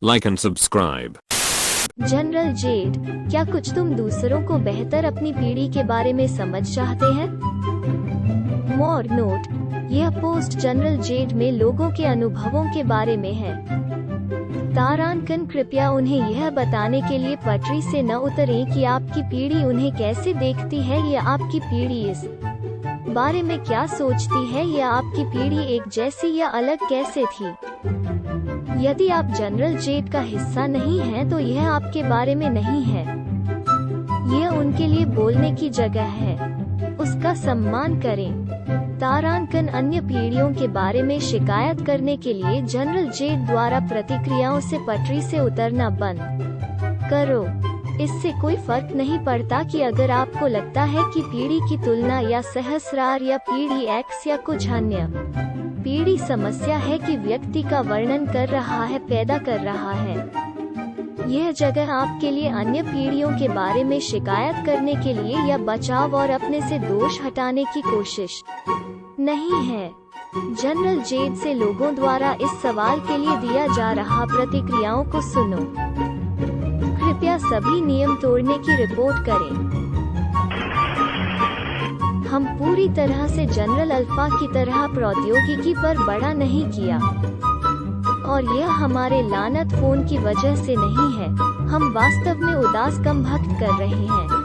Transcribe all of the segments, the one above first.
like and subscribe. General Z, क्या कुछ तुम दूसरों को बेहतर अपनी पीढ़ी के बारे में समझ चाहते हैं? मोर नोट, यह पोस्ट जनरल जेड में लोगों के अनुभवों के बारे में है। तारांकन, कृपया उन्हें यह बताने के लिए पटरी से न उतरें कि आपकी पीढ़ी उन्हें कैसे देखती है या आपकी पीढ़ी इस बारे में क्या सोचती है या आपकी पीढ़ी एक जैसी या अलग कैसे थी। यदि आप जनरल जेड का हिस्सा नहीं हैं तो यह आपके बारे में नहीं है। यह उनके लिए बोलने की जगह है, उसका सम्मान करें। तारांकन, अन्य पीढ़ियों के बारे में शिकायत करने के लिए जनरल जेड द्वारा प्रतिक्रियाओं से पटरी से उतरना बंद करो। इससे कोई फर्क नहीं पड़ता कि अगर आपको लगता है कि पीढ़ी की तुलना या सहस्रार या पीढ़ी एक्स या कुछ अन्य पीढ़ी समस्या है कि व्यक्ति का वर्णन कर रहा है, पैदा कर रहा है। यह जगह आपके लिए अन्य पीढ़ियों के बारे में शिकायत करने के लिए या बचाव और अपने से दोष हटाने की कोशिश नहीं है। जनरल जेड से लोगों द्वारा इस सवाल के लिए दिया जा रहा प्रतिक्रियाओं को सुनो। कृपया सभी नियम तोड़ने की रिपोर्ट करें। हम पूरी तरह से जनरल अल्फा की तरह प्रौद्योगिकी पर बड़ा नहीं किया, और यह हमारे लानत फोन की वजह से नहीं है। हम वास्तव में उदास कम भक्त कर रहे हैं।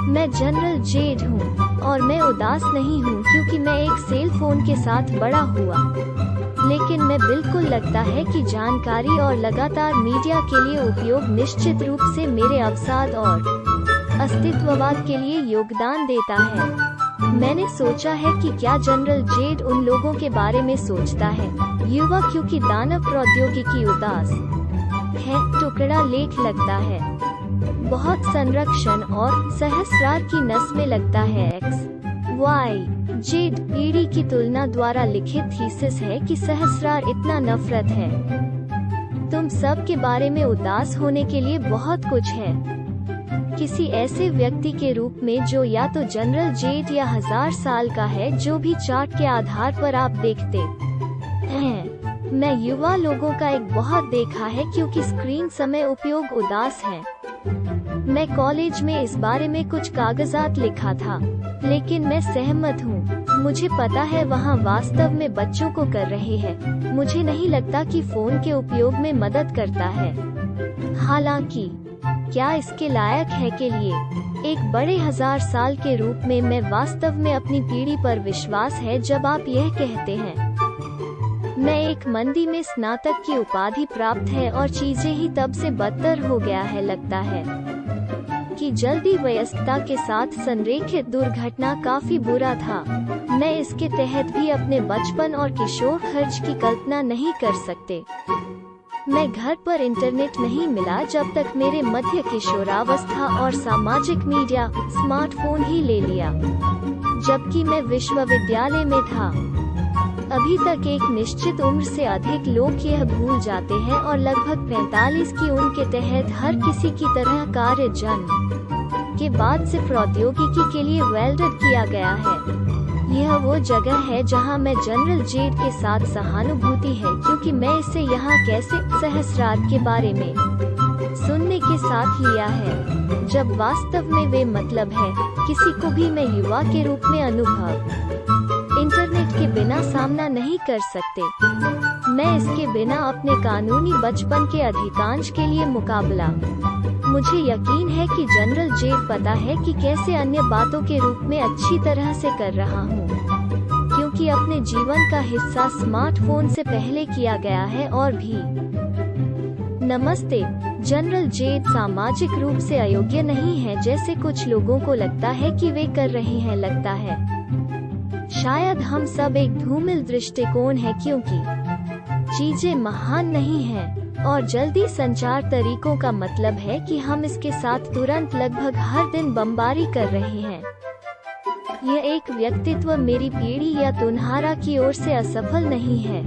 मैं जनरल जेड हूँ और मैं उदास नहीं हूँ क्योंकि मैं एक सेल फोन के साथ बड़ा हुआ, लेकिन मैं बिल्कुल लगता है कि जानकारी और लगातार मीडिया के लिए उपयोग निश्चित रूप से मेरे अवसाद और अस्तित्ववाद के लिए योगदान देता है। मैंने सोचा है कि क्या जनरल जेड उन लोगों के बारे में सोचता है, युवा, क्योंकि दानव प्रौद्योगिकी उदास है। टुकड़ा लेख लगता है बहुत संरक्षण और सहस्रार की नस में लगता है। एक्स वाई जेड पीढ़ी की तुलना द्वारा लिखित थीसिस है कि सहस्रार इतना नफरत है। तुम सब के बारे में उदास होने के लिए बहुत कुछ है। किसी ऐसे व्यक्ति के रूप में जो या तो जनरल जेड या 1000 साल का है, जो भी चार्ट के आधार पर आप देखते हैं। मैं युवा लोगों का एक बहुत देखा है क्योंकि स्क्रीन समय उपयोग उदास है। मैं कॉलेज में इस बारे में कुछ कागजात लिखा था, लेकिन मैं सहमत हूँ। मुझे पता है वहाँ वास्तव में बच्चों को कर रहे हैं। मुझे नहीं लगता कि फोन के उपयोग में मदद करता है। हालांकि क्या इसके लायक है के लिए एक बड़े 1000 साल के रूप में मैं वास्तव में अपनी पीढ़ी पर विश्वास है जब आप यह कहते हैं। मैं एक मंदी में स्नातक की उपाधि प्राप्त है और चीजें ही तब से बदतर हो गया है। लगता है कि जल्दी वयस्कता के साथ संरेखित दुर्घटना काफी बुरा था। मैं इसके तहत भी अपने बचपन और किशोर खर्च की कल्पना नहीं कर सकते। मैं घर पर इंटरनेट नहीं मिला जब तक मेरे मध्य किशोरावस्था और सामाजिक मीडिया स्मार्टफोन ही ले लिया, जबकि मैं विश्वविद्यालय में था। अभी तक एक निश्चित उम्र से अधिक लोग यह भूल जाते हैं और लगभग 45 की उम्र के तहत हर किसी की तरह कार्य जन्म के बाद से प्रौद्योगिकी के लिए वेल्डेड किया गया है। यह वो जगह है जहां मैं जनरल जेड के साथ सहानुभूति है, क्योंकि मैं इसे यहाँ कैसे सहस्रार के बारे में सुनने के साथ लिया है, जब वास्तव में वे मतलब है किसी को भी मैं युवा के रूप में अनुभव इंटरनेट के बिना सामना नहीं कर सकते। मैं इसके बिना अपने कानूनी बचपन के अधिकांश के लिए मुकाबला। मुझे यकीन है कि जनरल जेड पता है कि कैसे अन्य बातों के रूप में अच्छी तरह से कर रहा हूँ, क्योंकि अपने जीवन का हिस्सा स्मार्टफोन से पहले किया गया है। और भी नमस्ते, जनरल जेड सामाजिक रूप से अयोग्य नहीं है जैसे कुछ लोगों को लगता है कि वे कर रहे हैं। लगता है शायद हम सब एक धूमिल दृष्टिकोण है, क्योंकि चीजें महान नहीं हैं और जल्दी संचार तरीकों का मतलब है कि हम इसके साथ तुरंत लगभग हर दिन बमबारी कर रहे हैं। यह एक व्यक्तित्व मेरी पीढ़ी या तुम्हारा की ओर से असफल नहीं है।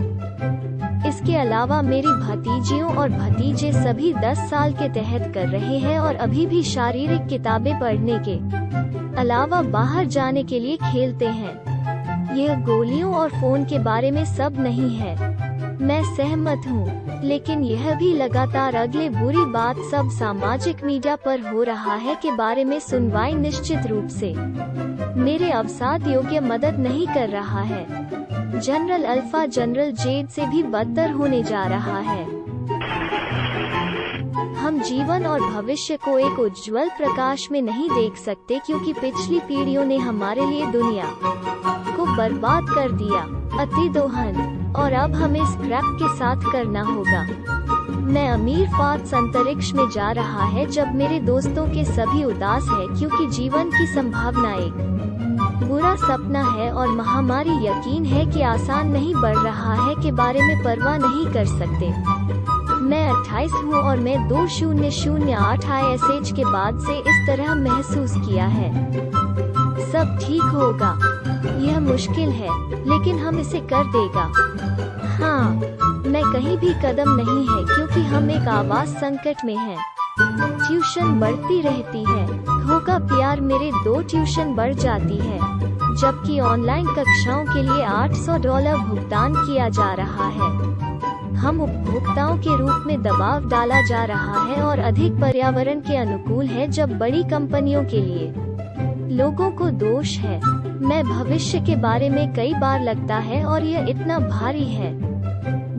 इसके अलावा मेरी भतीजियों और भतीजे सभी 10 साल के तहत कर रहे हैं और अभी भी शारीरिक किताबें पढ़ने के अलावा बाहर जाने के लिए खेलते हैं। यह गोलियों और फोन के बारे में सब नहीं है। मैं सहमत हूँ। लेकिन यह भी लगातार अगले बुरी बात सब सामाजिक मीडिया पर हो रहा है के बारे में सुनवाई निश्चित रूप से मेरे अवसाद योग्य मदद नहीं कर रहा है। जनरल अल्फा जनरल जेड से भी बदतर होने जा रहा है। हम जीवन और भविष्य को एक उज्जवल प्रकाश में नहीं देख सकते क्योंकि पिछली पीढ़ियों ने हमारे लिए दुनिया को बर्बाद कर दिया, अति दोहन, और अब हमें स्क्रैप के साथ करना होगा। मैं अमीर फात अंतरिक्ष में जा रहा है जब मेरे दोस्तों के सभी उदास है क्योंकि जीवन की संभावना एक बुरा सपना है और महामारी यकीन है कि आसान नहीं बढ़ रहा है के बारे में परवाह नहीं कर सकते। मैं 28 हूँ और मैं 2008 ISH के बाद से इस तरह महसूस किया है। सब ठीक होगा, यह मुश्किल है लेकिन हम इसे कर देगा। हाँ, मैं कहीं भी कदम नहीं है क्योंकि हम एक आवास संकट में हैं। ट्यूशन बढ़ती रहती है, धोखा प्यार मेरे 2 ट्यूशन बढ़ जाती है, जबकि ऑनलाइन कक्षाओं के लिए $800 भुगतान किया जा रहा है। हम उपभोक्ताओं के रूप में दबाव डाला जा रहा है और अधिक पर्यावरण के अनुकूल है जब बड़ी कंपनियों के लिए लोगों को दोष है। मैं भविष्य के बारे में कई बार लगता है और यह इतना भारी है,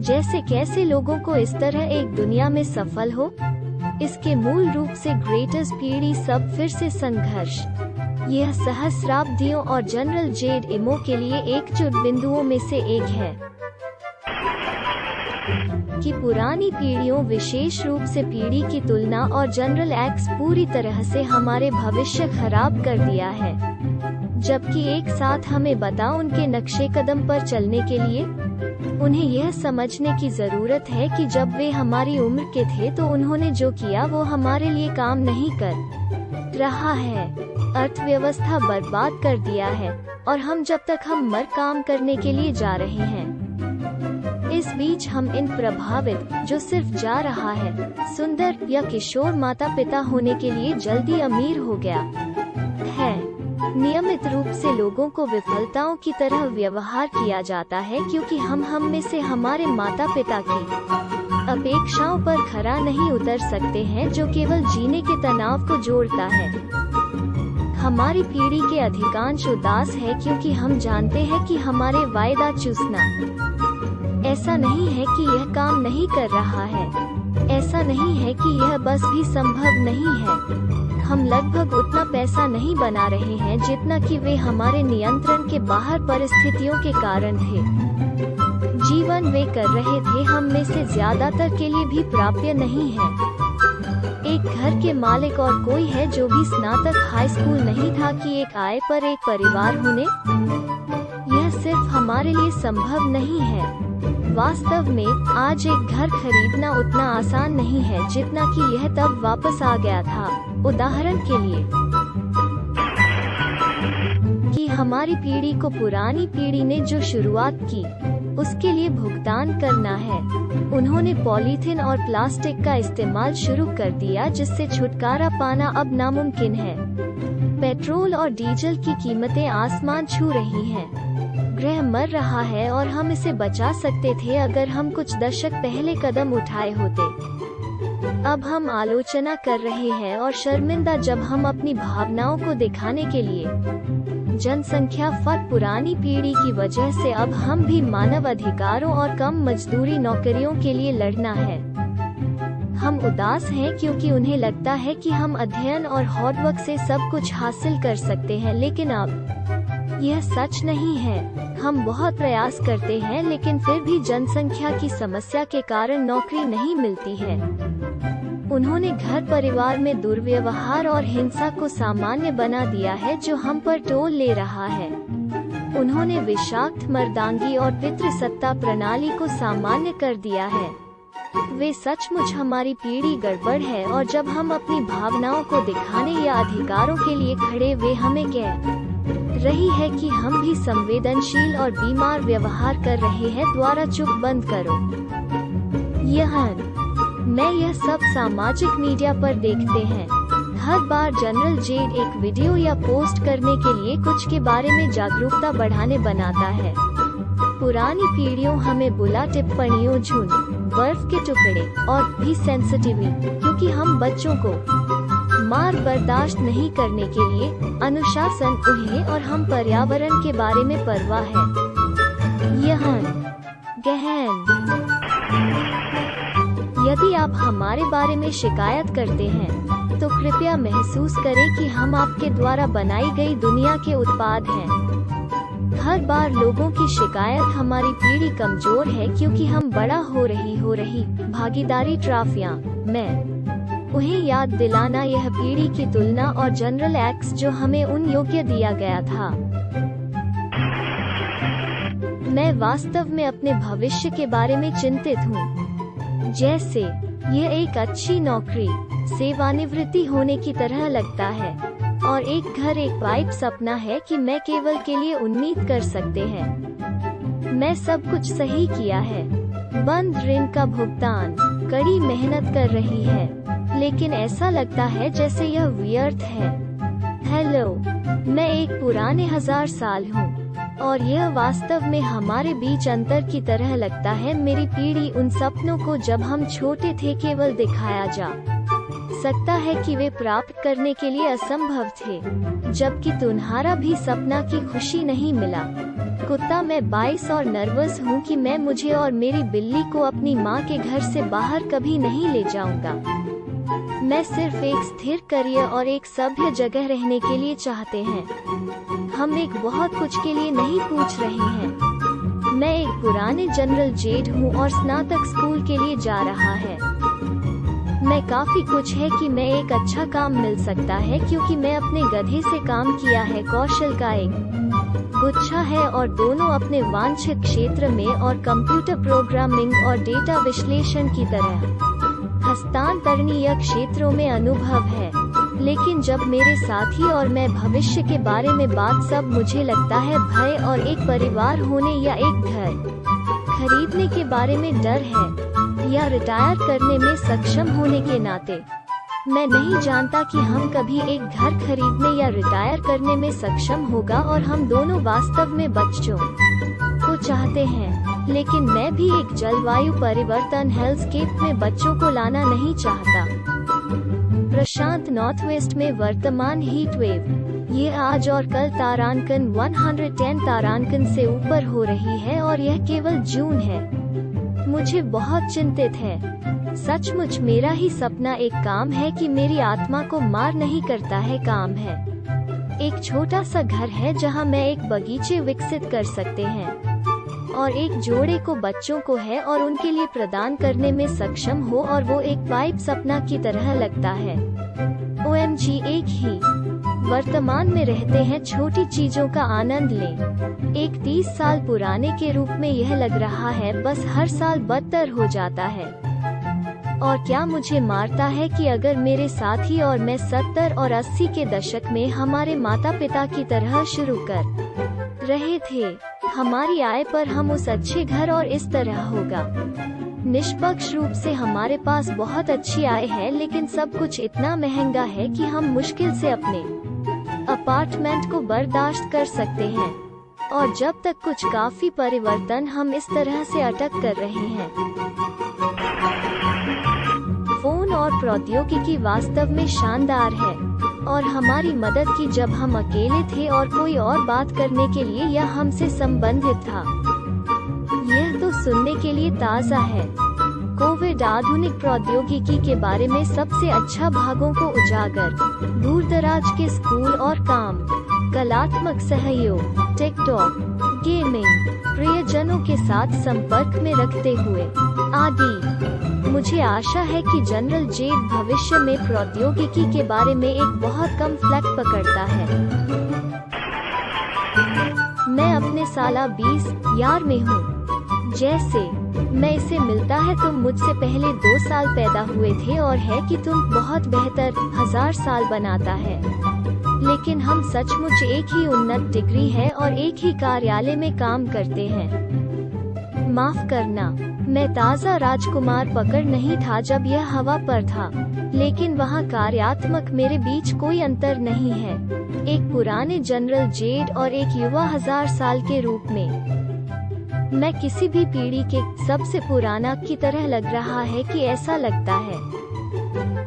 जैसे कैसे लोगों को इस तरह एक दुनिया में सफल हो। इसके मूल रूप से ग्रेटर्स पीढ़ी सब फिर से संघर्ष। यह सहस्राब्दियों और जनरल जेड इमो के लिए एकजुट बिंदुओं में से एक है कि पुरानी पीढ़ियों विशेष रूप से पीढ़ी की तुलना और जनरल एक्स पूरी तरह से हमारे भविष्य खराब कर दिया है, जबकि एक साथ हमें बता उनके नक्शे कदम पर चलने के लिए उन्हें यह समझने की जरूरत है कि जब वे हमारी उम्र के थे तो उन्होंने जो किया वो हमारे लिए काम नहीं कर रहा है। अर्थव्यवस्था बर्बाद कर दिया है और हम जब तक हम मर काम करने के लिए जा रहे हैं। इस बीच हम इन प्रभावित जो सिर्फ जा रहा है सुंदर या किशोर माता पिता होने के लिए जल्दी अमीर हो गया है। नियमित रूप से लोगों को विफलताओं की तरह व्यवहार किया जाता है क्योंकि हम में से हमारे माता पिता की अपेक्षाओं पर खरा नहीं उतर सकते हैं, जो केवल जीने के तनाव को जोड़ता है। हमारी पीढ़ी के अधिकांश उदास है क्योंकि हम जानते हैं कि हमारे वायदा चूसना ऐसा नहीं है कि यह काम नहीं कर रहा है, ऐसा नहीं है कि यह बस भी संभव नहीं है। हम लगभग उतना पैसा नहीं बना रहे हैं जितना कि वे हमारे नियंत्रण के बाहर परिस्थितियों के कारण थे। जीवन वे कर रहे थे हम में से ज्यादातर के लिए भी प्राप्य नहीं है। एक घर के मालिक और कोई है जो भी स्नातक हाई स्कूल नहीं था कि एक आय पर एक परिवार होने, यह सिर्फ हमारे लिए संभव नहीं है। वास्तव में आज एक घर खरीदना उतना आसान नहीं है जितना कि यह तब वापस आ गया था। उदाहरण के लिए कि हमारी पीढ़ी को पुरानी पीढ़ी ने जो शुरुआत की उसके लिए भुगतान करना है। उन्होंने पॉलीथीन और प्लास्टिक का इस्तेमाल शुरू कर दिया जिससे छुटकारा पाना अब नामुमकिन है। पेट्रोल और डीजल की कीमतें आसमान छू रही हैं। ग्रह मर रहा है और हम इसे बचा सकते थे अगर हम कुछ दशक पहले कदम उठाए होते। अब हम आलोचना कर रहे हैं और शर्मिंदा जब हम अपनी भावनाओं को दिखाने के लिए जनसंख्या फट पुरानी पीढ़ी की वजह से अब हम भी मानव अधिकारों और कम मजदूरी नौकरियों के लिए लड़ना है। हम उदास हैं क्योंकि उन्हें लगता है कि हम अध्ययन और हार्डवर्क से सब कुछ हासिल कर सकते हैं, लेकिन अब यह सच नहीं है। हम बहुत प्रयास करते हैं लेकिन फिर भी जनसंख्या की समस्या के कारण नौकरी नहीं मिलती है। उन्होंने घर परिवार में दुर्व्यवहार और हिंसा को सामान्य बना दिया है जो हम पर टोल ले रहा है। उन्होंने विषाक्त मर्दांगी और पितृसत्ता प्रणाली को सामान्य कर दिया है। वे सचमुच हमारी पीढ़ी गड़बड़ है और जब हम अपनी भावनाओं को दिखाने या अधिकारों के लिए खड़े वे हमें कह रही है कि हम भी संवेदनशील और बीमार व्यवहार कर रहे हैं, द्वारा चुप बंद करो। मैं यह सब सामाजिक मीडिया पर देखते हैं। हर बार जनरल जेड एक वीडियो या पोस्ट करने के लिए कुछ के बारे में जागरूकता बढ़ाने बनाता है। पुरानी पीढ़ियों हमें बुला टिप्पणियों झुंड बर्फ के टुकड़े और भी सेंसिटिविटी, क्योंकि हम बच्चों को मार बर्दाश्त नहीं करने के लिए अनुशासन, उन्हें और हम पर्यावरण के बारे में परवाह है। यह गहन। यदि आप हमारे बारे में शिकायत करते हैं तो कृपया महसूस करें कि हम आपके द्वारा बनाई गई दुनिया के उत्पाद हैं। हर बार लोगों की शिकायत हमारी पीढ़ी कमजोर है क्योंकि हम बड़ा हो रही भागीदारी ट्राफियां में उन्हें याद दिलाना, यह पीढ़ी की तुलना और जनरल एक्स जो हमें उन योग्य दिया गया था। मैं वास्तव में अपने भविष्य के बारे में चिंतित हूँ। जैसे यह एक अच्छी नौकरी, सेवानिवृत्ति होने की तरह लगता है, और एक घर, एक पाइप सपना है कि मैं केवल के लिए उम्मीद कर सकते हैं। मैं सब कुछ सही किया है, बंद ऋण का भुगतान, कड़ी मेहनत कर रही है, लेकिन ऐसा लगता है जैसे यह व्यर्थ है। हेलो, मैं एक पुराने 1000 साल हूँ, और यह वास्तव में हमारे बीच अंतर की तरह लगता है। मेरी पीढ़ी उन सपनों को जब हम छोटे थे केवल दिखाया जा सकता है कि वे प्राप्त करने के लिए असंभव थे, जबकि तुम्हारा भी सपना की खुशी नहीं मिला। कुत्ता, मैं 22 और नर्वस हूँ कि मैं मुझे और मेरी बिल्ली को अपनी माँ के घर से बाहर कभी नहीं ले जाऊंगा। मैं सिर्फ एक स्थिर करियर और एक सभ्य जगह रहने के लिए चाहते हैं। हम एक बहुत कुछ के लिए नहीं पूछ रहे हैं। मैं एक पुराने जनरल जेड हूँ और स्नातक स्कूल के लिए जा रहा है। मैं काफी कुछ है कि मैं एक अच्छा काम मिल सकता है क्योंकि मैं अपने गधे से काम किया है, कौशल का एक गुच्छा है और दोनों अपने वांछित क्षेत्र में, और कंप्यूटर प्रोग्रामिंग और डेटा विश्लेषण की तरह हस्तांतरणीय क्षेत्रों में अनुभव है। लेकिन जब मेरे साथी और मैं भविष्य के बारे में बात, सब मुझे लगता है भय और एक परिवार होने या एक घर खरीदने के बारे में डर है, या रिटायर करने में सक्षम होने के नाते। मैं नहीं जानता कि हम कभी एक घर खरीदने या रिटायर करने में सक्षम होगा, और हम दोनों वास्तव में बच्चों को चाहते हैं, लेकिन मैं भी एक जलवायु परिवर्तन हेल्थस्केप में बच्चों को लाना नहीं चाहता। प्रशांत नॉर्थवेस्ट में वर्तमान हीट वेव, ये आज और कल तारांकन 110 तारांकन से ऊपर हो रही है, और यह केवल जून है। मुझे बहुत चिंतित है। सचमुच मेरा ही सपना एक काम है कि मेरी आत्मा को मार नहीं करता है, काम है एक छोटा सा घर है जहां मैं एक बगीचे विकसित कर सकते हैं, और एक जोड़े को बच्चों को है और उनके लिए प्रदान करने में सक्षम हो, और वो एक पाइप सपना की तरह लगता है। OMG, एक ही वर्तमान में रहते हैं, छोटी चीजों का आनंद लें। एक 30 साल पुराने के रूप में यह लग रहा है, बस हर साल बदतर हो जाता है। और क्या मुझे मारता है कि अगर मेरे साथी और मैं 70 और 80 के दशक में हमारे माता पिता की तरह शुरू कर रहे थे, हमारी आय पर हम उस अच्छे घर और इस तरह होगा। निष्पक्ष रूप से हमारे पास बहुत अच्छी आय है, लेकिन सब कुछ इतना महंगा है कि हम मुश्किल से अपने अपार्टमेंट को बर्दाश्त कर सकते हैं। और जब तक कुछ काफी परिवर्तन, हम इस तरह से अटक कर रहे हैं। फोन और प्रौद्योगिकी वास्तव में शानदार है, और हमारी मदद की जब हम अकेले थे और कोई और बात करने के लिए या हमसे संबंधित था। यह तो सुनने के लिए ताज़ा है। कोविड आधुनिक प्रौद्योगिकी के बारे में सबसे अच्छा भागों को उजागर, दूरदराज के स्कूल और काम, कलात्मक सहयोग, टिकटॉक, गेमिंग, प्रियजनों के साथ संपर्क में रखते हुए आदि। मुझे आशा है कि जनरल जेड भविष्य में प्रौद्योगिकी के बारे में एक बहुत कम फ्लैग पकड़ता है। मैं अपने साला 20 यार में हूँ। जैसे मैं इसे मिलता है, तुम मुझसे पहले 2 साल पैदा हुए थे, और है कि तुम बहुत बेहतर 1000 साल बनाता है। लेकिन हम सचमुच एक ही उन्नत डिग्री है और एक ही कार्यालय में काम करते हैं। माफ करना, मैं ताज़ा राजकुमार पकड़ नहीं था जब यह हवा पर था, लेकिन वहाँ कार्यात्मक मेरे बीच कोई अंतर नहीं है। एक पुराने जनरल जेड और एक युवा 1000 साल के रूप में। मैं किसी भी पीढ़ी के सबसे पुराना की तरह लग रहा है कि ऐसा लगता है।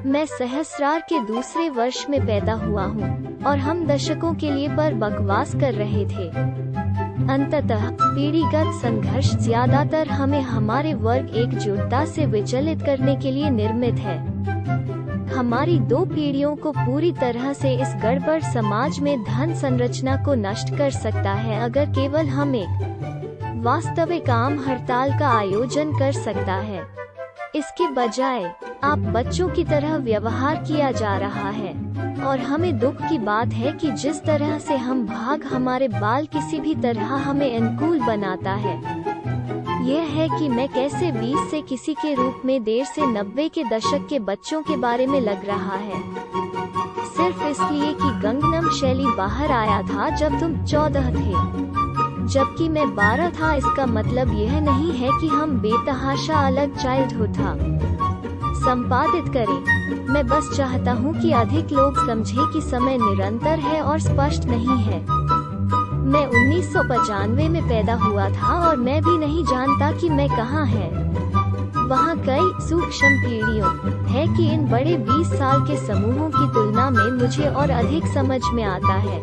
मैं सहस्रार के दूसरे वर्ष में पैदा हुआ हूँ और हम दशकों के लिए पर बकवास कर रहे थे। अंततः पीढ़ीगत संघर्ष ज्यादातर हमें हमारे वर्ग एकजुटता से विचलित करने के लिए निर्मित है। हमारी दो पीढ़ियों को पूरी तरह से इस गड़बड़ समाज में धन संरचना को नष्ट कर सकता है अगर केवल हम एक वास्तविक आम हड़ताल का आयोजन कर सकता है। इसके बजाय आप बच्चों की तरह व्यवहार किया जा रहा है और हमें दुख की बात है कि जिस तरह से हम भाग हमारे बाल किसी भी तरह हमें अनुकूल बनाता है। यह है कि मैं कैसे 20 से किसी के रूप में देर से 90 के दशक के बच्चों के बारे में लग रहा है, सिर्फ इसलिए कि गंगनम शैली बाहर आया था जब तुम 14 थे जबकि मैं 12 था। इसका मतलब यह नहीं है कि हम बेतहाशा अलग चाइल्डहुड था संपादित करें। मैं बस चाहता हूँ कि अधिक लोग समझें कि समय निरंतर है और स्पष्ट नहीं है। मैं 1995 में पैदा हुआ था और मैं भी नहीं जानता कि मैं कहाँ है। वहाँ कई सूक्ष्म पीढ़ियों है कि इन बड़े 20 साल के समूहों की तुलना में मुझे और अधिक समझ में आता है।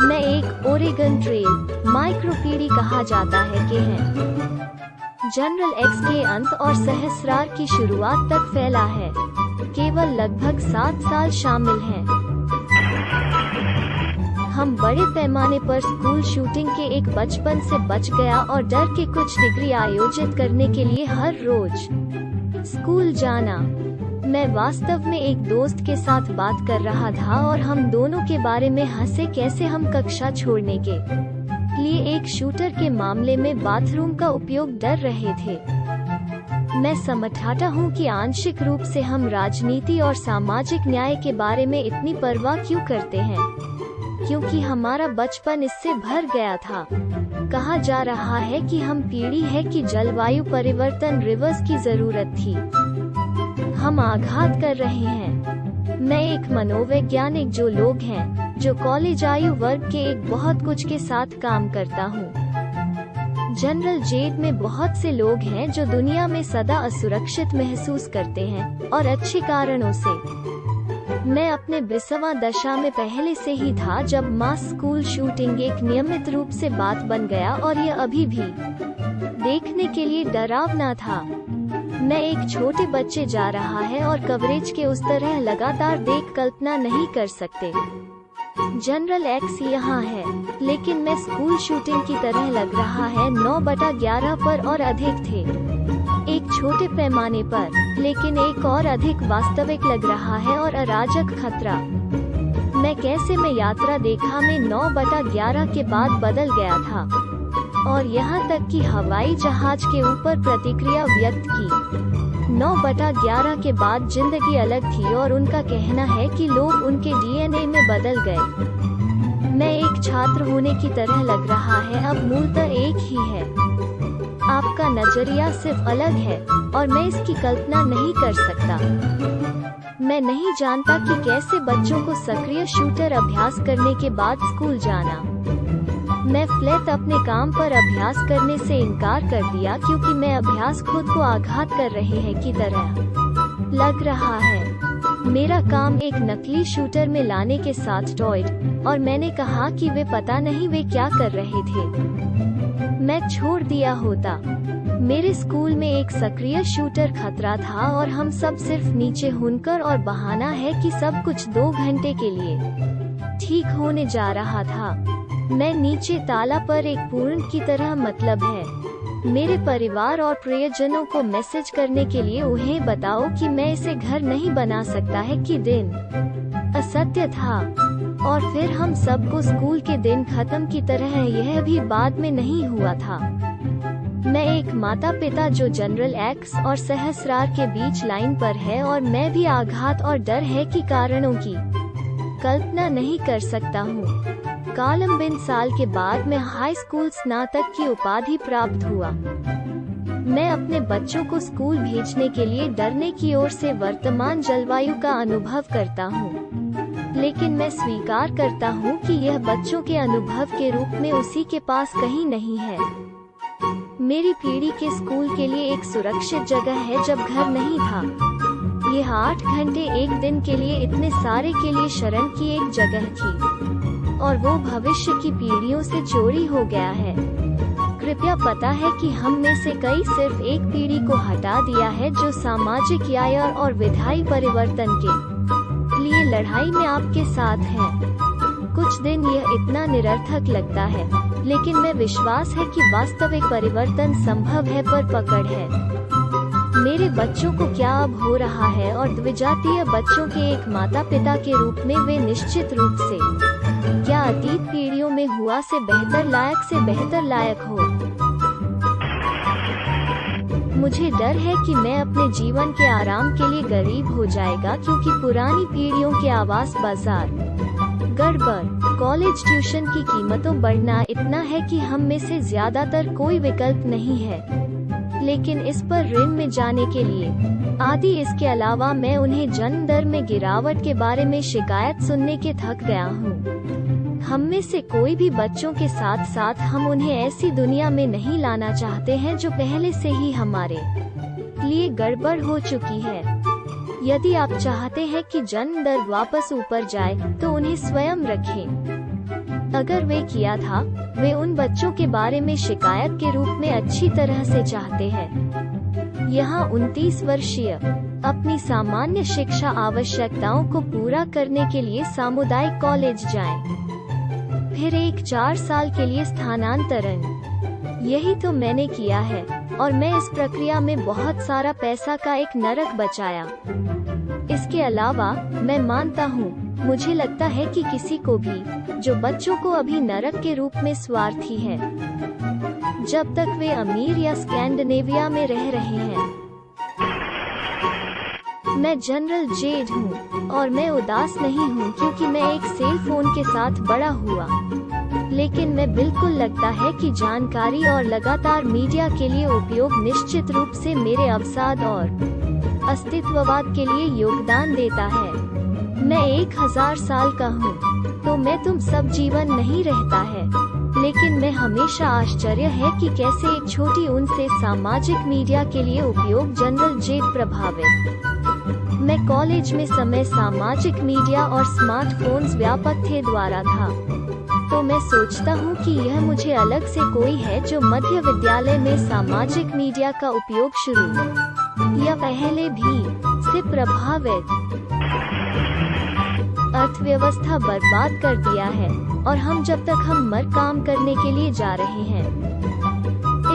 मैं एक ओरेगन ट्रेल माइक्रो पीढ़ी कहा जाता है के हैं। जनरल एक्स के अंत और सहस्रार की शुरुआत तक फैला है। केवल लगभग 7 साल शामिल हैं। हम बड़े पैमाने पर स्कूल शूटिंग के एक बचपन से बच गया और डर के कुछ डिग्री आयोजित करने के लिए हर रोज स्कूल जाना। मैं वास्तव में एक दोस्त के साथ बात कर रहा था और हम दोनों के बारे में हंसे कैसे हम कक्षा छोड़ने के लिए एक शूटर के मामले में बाथरूम का उपयोग डर रहे थे। मैं समझता हूँ कि आंशिक रूप से हम राजनीति और सामाजिक न्याय के बारे में इतनी परवाह क्यों करते हैं, क्योंकि हमारा बचपन इससे भर गया था। कहा जा रहा है कि हम पीढ़ी है कि जलवायु परिवर्तन रिवर्स की जरूरत थी। हम आघात कर रहे हैं। मैं एक मनोवैज्ञानिक जो लोग हैं जो कॉलेज आयु वर्ग के एक बहुत कुछ के साथ काम करता हूँ। जनरल जेड में बहुत से लोग हैं जो दुनिया में सदा असुरक्षित महसूस करते हैं और अच्छे कारणों से। मैं अपने 20वां दशा में पहले से ही था जब मास स्कूल शूटिंग एक नियमित रूप से बात बन गया और यह अभी भी देखने के लिए डरावना था। मैं एक छोटे बच्चे जा रहा है और कवरेज के उस तरह लगातार देख कल्पना नहीं कर सकते। जनरल एक्स यहाँ है, लेकिन मैं स्कूल शूटिंग की तरह लग रहा है 9/11 पर और अधिक थे। एक छोटे पैमाने पर, लेकिन एक और अधिक वास्तविक लग रहा है और अराजक खतरा। मैं यात्रा देखा में 9/11 के बाद बदल गया था और यहाँ तक कि हवाई जहाज के ऊपर प्रतिक्रिया व्यक्त की। 9/11 के बाद जिंदगी अलग थी और उनका कहना है कि लोग उनके डीएनए में बदल गए। मैं एक छात्र होने की तरह लग रहा है, अब मूलतः एक ही है। आपका नजरिया सिर्फ अलग है और मैं इसकी कल्पना नहीं कर सकता। मैं नहीं जानता कि कैसे बच्चों को सक्रिय शूटर अभ्यास करने के बाद स्कूल जाना। मैं फ्लैट अपने काम पर अभ्यास करने से इनकार कर दिया क्योंकि मैं अभ्यास खुद को आघात कर रहे हैं की तरह लग रहा है। मेरा काम एक नकली शूटर में लाने के साथ टॉयड और मैंने कहा कि वे पता नहीं वे क्या कर रहे थे। मैं छोड़ दिया होता। मेरे स्कूल में एक सक्रिय शूटर खतरा था और हम सब सिर्फ नीचे हुनकर और बहाना है कि सब कुछ 2 घंटे के लिए ठीक होने जा रहा था। मैं नीचे ताला पर एक पूर्ण की तरह मतलब है मेरे परिवार और प्रियजनों को मैसेज करने के लिए उन्हें बताओ कि मैं इसे घर नहीं बना सकता है कि दिन असत्य था। और फिर हम सबको स्कूल के दिन खत्म की तरह यह भी बाद में नहीं हुआ था। मैं एक माता पिता जो जनरल एक्स और सहस्रार के बीच लाइन पर है और मैं भी आघात और डर है कि कारणों की कल्पना नहीं कर सकता हूँ। कॉलम्बिन साल के बाद मैं हाई स्कूल स्नातक की उपाधि प्राप्त हुआ। मैं अपने बच्चों को स्कूल भेजने के लिए डरने की ओर से वर्तमान जलवायु का अनुभव करता हूँ, लेकिन मैं स्वीकार करता हूँ कि यह बच्चों के अनुभव के रूप में उसी के पास कहीं नहीं है। मेरी पीढ़ी के स्कूल के लिए एक सुरक्षित जगह है जब घर नहीं था। यह 8 घंटे एक दिन के लिए इतने सारे के लिए शरण की एक जगह थी, और वो भविष्य की पीढ़ियों से चोरी हो गया है। कृपया पता है कि हम में से कई सिर्फ एक पीढ़ी को हटा दिया है जो सामाजिक न्याय और विधायी परिवर्तन के लिए लड़ाई में आपके साथ है। कुछ दिन यह इतना निरर्थक लगता है, लेकिन मैं विश्वास है कि वास्तविक परिवर्तन संभव है पर पकड़ है। मेरे बच्चों को क्या अब हो रहा है, और द्विजातीय बच्चों के एक माता पिता के रूप में वे निश्चित रूप से क्या अतीत पीढ़ियों में हुआ से बेहतर लायक हो। मुझे डर है कि मैं अपने जीवन के आराम के लिए गरीब हो जाएगा, क्योंकि पुरानी पीढ़ियों के आवास बाजार गड़बड़। कॉलेज ट्यूशन की कीमतों बढ़ना इतना है कि हम में से ज्यादातर कोई विकल्प नहीं है, लेकिन इस पर ऋण में जाने के लिए आदि। इसके अलावा मैं उन्हें जन्म दर में गिरावट के बारे में शिकायत सुनने के थक गया हूँ। हम में से कोई भी बच्चों के साथ साथ हम उन्हें ऐसी दुनिया में नहीं लाना चाहते हैं जो पहले से ही हमारे लिए गड़बड़ हो चुकी है। यदि आप चाहते हैं कि जन्म दर वापस ऊपर जाए, तो उन्हें स्वयं रखें। अगर वे किया था, वे उन बच्चों के बारे में शिकायत के रूप में अच्छी तरह से चाहते हैं। यहाँ 29 वर्षीय अपनी सामान्य शिक्षा आवश्यकताओं को पूरा करने के लिए सामुदायिक कॉलेज जाएं। फिर एक 4 साल के लिए स्थानांतरण। यही तो मैंने किया है, और मैं इस प्रक्रिया में बहुत सारा पैसा का एक नरक बचाया। इसके अलावा मैं मानता हूँ, मुझे लगता है कि किसी को भी जो बच्चों को अभी नरक के रूप में स्वार्थी है, जब तक वे अमीर या स्कैंडिनेविया में रह रहे हैं। मैं जनरल जेड हूँ, और मैं उदास नहीं हूँ क्योंकि मैं एक सेल फोन के साथ बड़ा हुआ, लेकिन मैं बिल्कुल लगता है कि जानकारी और लगातार मीडिया के लिए उपयोग निश्चित रूप से मेरे अवसाद और अस्तित्ववाद के लिए योगदान देता है। मैं 1000 साल का हूँ, तो मैं तुम सब जीवन नहीं रहता है, लेकिन मैं हमेशा आश्चर्य है कि कैसे एक छोटी उन से सामाजिक मीडिया के लिए उपयोग जनरल जेड प्रभावित। मैं कॉलेज में समय सामाजिक मीडिया और स्मार्टफोन्स व्यापक थे द्वारा था, तो मैं सोचता हूँ कि यह मुझे अलग से कोई है जो मध्य विद्यालय में सामाजिक मीडिया का उपयोग शुरू या पहले भी से प्रभावित अर्थव्यवस्था बर्बाद कर दिया है, और हम जब तक हम मर काम करने के लिए जा रहे हैं।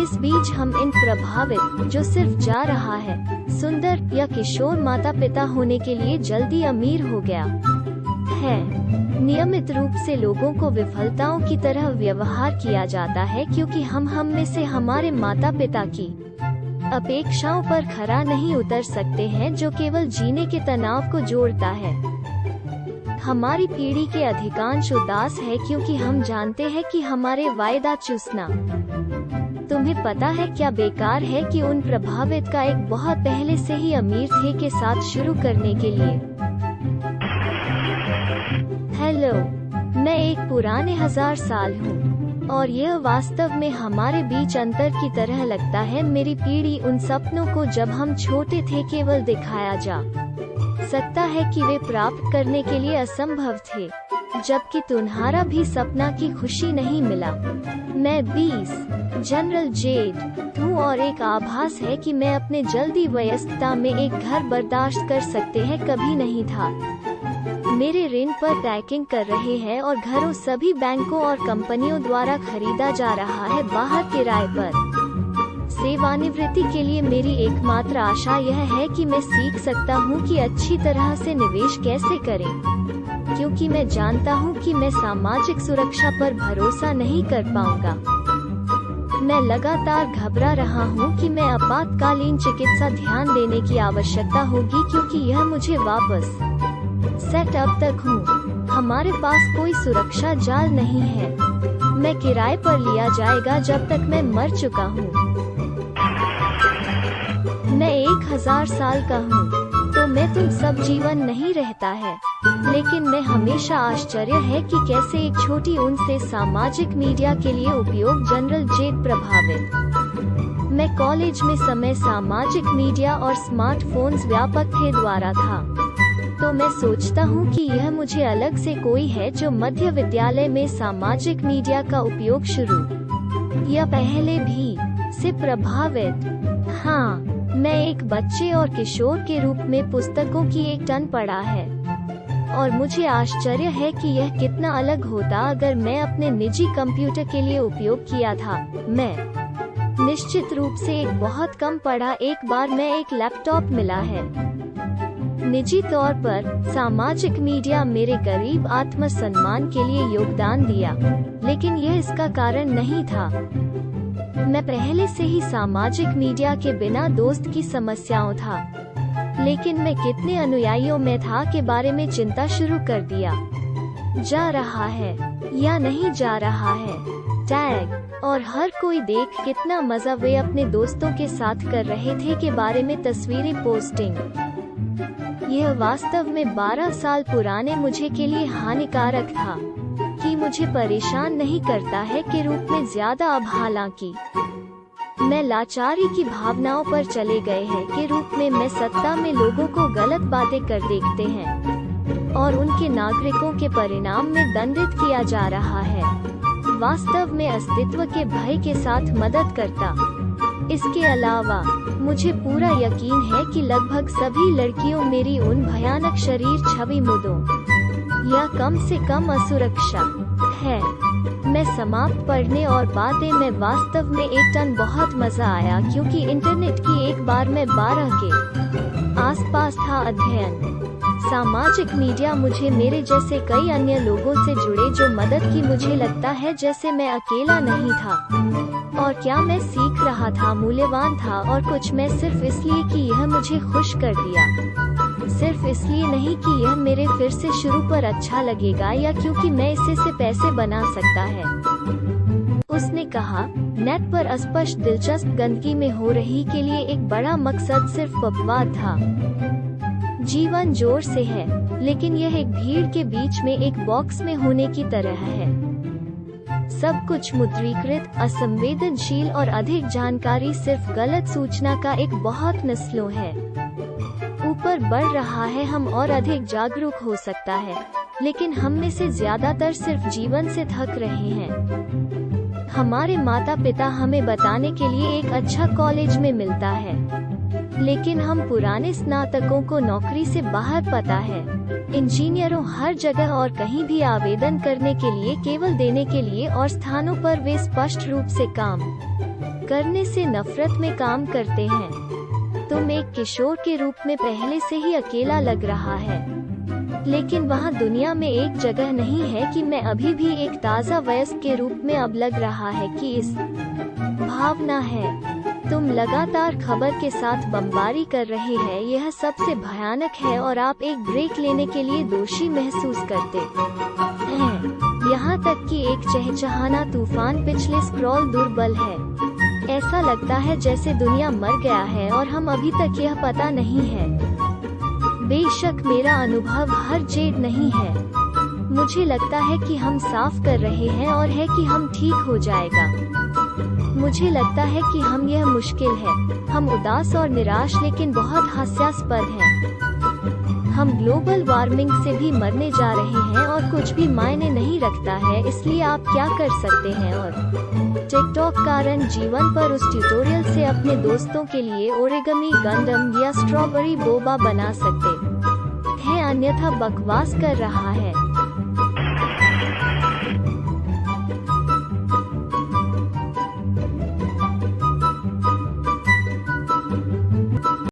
इस बीच हम इन प्रभावित जो सिर्फ जा रहा है सुंदर या किशोर माता पिता होने के लिए जल्दी अमीर हो गया है। नियमित रूप से लोगों को विफलताओं की तरह व्यवहार किया जाता है, क्योंकि हम में से हमारे माता पिता की अपेक्षाओं पर खरा नहीं उतर सकते हैं, जो केवल जीने के तनाव को जोड़ता है। हमारी पीढ़ी के अधिकांश उदास है क्योंकि हम जानते हैं कि हमारे वायदा चूसना तुम्हें पता है क्या बेकार है कि उन प्रभावित का एक बहुत पहले से ही अमीर थे के साथ शुरू करने के लिए। हेलो, मैं एक पुराने 1000 साल हूँ, और यह वास्तव में हमारे बीच अंतर की तरह लगता है। मेरी पीढ़ी उन सपनों को जब हम छोटे थे केवल दिखाया जा सकता है कि वे प्राप्त करने के लिए असंभव थे, जबकि तुम्हारा भी सपना की खुशी नहीं मिला। मैं 20 जनरल जेड हूँ, और एक आभास है कि मैं अपने जल्दी वयस्कता में एक घर बर्दाश्त कर सकते हैं कभी नहीं था। मेरे ऋण पर पैकिंग कर रहे हैं, और घरों सभी बैंकों और कंपनियों द्वारा खरीदा जा रहा है बाहर किराए पर। सेवानिवृत्ति के लिए मेरी एकमात्र आशा यह है कि मैं सीख सकता हूँ कि अच्छी तरह से निवेश कैसे करें, क्योंकि मैं जानता हूँ कि मैं सामाजिक सुरक्षा पर भरोसा नहीं कर पाऊंगा। मैं लगातार घबरा रहा हूँ कि मैं आपातकालीन चिकित्सा ध्यान देने की आवश्यकता होगी, क्योंकि यह मुझे वापस सेटअप तक हूँ। हमारे पास कोई सुरक्षा जाल नहीं है। मैं किराए पर लिया जाएगा जब तक मैं मर चुका हूँ। मैं 1000 साल का हूँ, तो तो मैं तुम सब जीवन नहीं रहता है। लेकिन मैं हमेशा आश्चर्य है कि कैसे एक छोटी उन से सामाजिक मीडिया के लिए उपयोग जनरल जेड प्रभावित। मैं कॉलेज में समय सामाजिक मीडिया और स्मार्टफोन्स व्यापक थे द्वारा था। तो मैं सोचता हूँ कि यह मुझे अलग से कोई है जो मध्य विद्यालय में सामाजिक मीडिया का उपयोग शुरू या पहले भी से प्रभावित। हाँ, मैं एक बच्चे और किशोर के रूप में पुस्तकों की एक टन पढ़ा है और मुझे आश्चर्य है कि यह कितना अलग होता अगर मैं अपने निजी कंप्यूटर के लिए उपयोग किया था। मैं निश्चित रूप से एक बहुत कम पढ़ा। एक बार मैं एक लैपटॉप मिला है। निजी तौर पर सामाजिक मीडिया मेरे गरीब आत्मसम्मान के लिए योगदान दिया, लेकिन यह इसका कारण नहीं था। मैं पहले से ही सामाजिक मीडिया के बिना दोस्त की समस्याओं था, लेकिन मैं कितने अनुयायियों में था के बारे में चिंता शुरू कर दिया। जा रहा है या नहीं जा रहा है टैग, और हर कोई देख कितना मजा वे अपने दोस्तों के साथ कर रहे थे के बारे में तस्वीरें पोस्टिंग। यह वास्तव में 12 साल पुराने मुझे के लिए हानिकारक था कि मुझे परेशान नहीं करता है के रूप में ज्यादा। अब हालांकि मैं लाचारी की भावनाओं पर चले गए हैं के रूप में मैं सत्ता में लोगों को गलत बातें कर देखते हैं और उनके नागरिकों के परिणाम में दंडित किया जा रहा है, वास्तव में अस्तित्व के भय के साथ मदद करता। इसके अलावा मुझे पूरा यकीन है कि लगभग सभी लड़कियों मेरी उन भयानक शरीर छवि मुद्दों या कम से कम असुरक्षा है। मैं समाप्त पढ़ने और बातें में वास्तव में एक टन बहुत मजा आया क्योंकि इंटरनेट की एक बार मैं 12 के आसपास था। अध्ययन सामाजिक मीडिया मुझे मेरे जैसे कई अन्य लोगों से जुड़े जो मदद की। मुझे लगता है जैसे मैं अकेला नहीं था और क्या मैं सीख रहा था मूल्यवान था और कुछ मैं सिर्फ इसलिए कि यह मुझे खुश कर दिया, सिर्फ इसलिए नहीं कि यह मेरे फिर से शुरू पर अच्छा लगेगा या क्योंकि मैं इससे से पैसे बना सकता है। उसने कहा, नेट पर अस्पष्ट दिलचस्प गंदगी में हो रही के लिए एक बड़ा मकसद सिर्फ अपवाद था। जीवन जोर से है, लेकिन यह एक भीड़ के बीच में एक बॉक्स में होने की तरह है। सब कुछ मुद्रीकृत, असंवेदनशील और अधिक जानकारी सिर्फ गलत सूचना का एक बहुत नस्लों है। ऊपर बढ़ रहा है, हम और अधिक जागरूक हो सकता है, लेकिन हम में से ज्यादातर सिर्फ जीवन से थक रहे हैं। हमारे माता पिता हमें बताने के लिए एक अच्छा कॉलेज में मिलता है, लेकिन हम पुराने स्नातकों को नौकरी से बाहर पता है। इंजीनियरों हर जगह और कहीं भी आवेदन करने के लिए केवल देने के लिए और स्थानों पर वे स्पष्ट रूप से काम करने से नफरत में काम करते हैं। तुम एक किशोर के रूप में पहले से ही अकेला लग रहा है, लेकिन वहाँ दुनिया में एक जगह नहीं है कि मैं अभी भी एक ताज़ा वयस्क के रूप में अब लग रहा है कि इस भावना है। तुम लगातार खबर के साथ बमबारी कर रहे हैं, यह सबसे भयानक है और आप एक ब्रेक लेने के लिए दोषी महसूस करते हैं। यहाँ तक कि एक चहचहाना तूफान पिछले स्क्रॉल दुर्बल है। ऐसा लगता है जैसे दुनिया मर गया है और हम अभी तक यह पता नहीं है। बेशक मेरा अनुभव हर जेड नहीं है। मुझे लगता है कि हम साफ कर रहे हैं और है कि हम ठीक हो जाएगा। मुझे लगता है कि हम यह मुश्किल है। हम उदास और निराश लेकिन बहुत हास्यास्पद हैं। हम ग्लोबल वार्मिंग से भी मरने जा रहे हैं और कुछ भी मायने नहीं रखता है, इसलिए आप क्या कर सकते हैं। और टिकटॉक कारण जीवन पर उस ट्यूटोरियल से अपने दोस्तों के लिए ओरिगमी गंडम या स्ट्रॉबेरी बोबा बना सकते हैं, अन्यथा बकवास कर रहा है।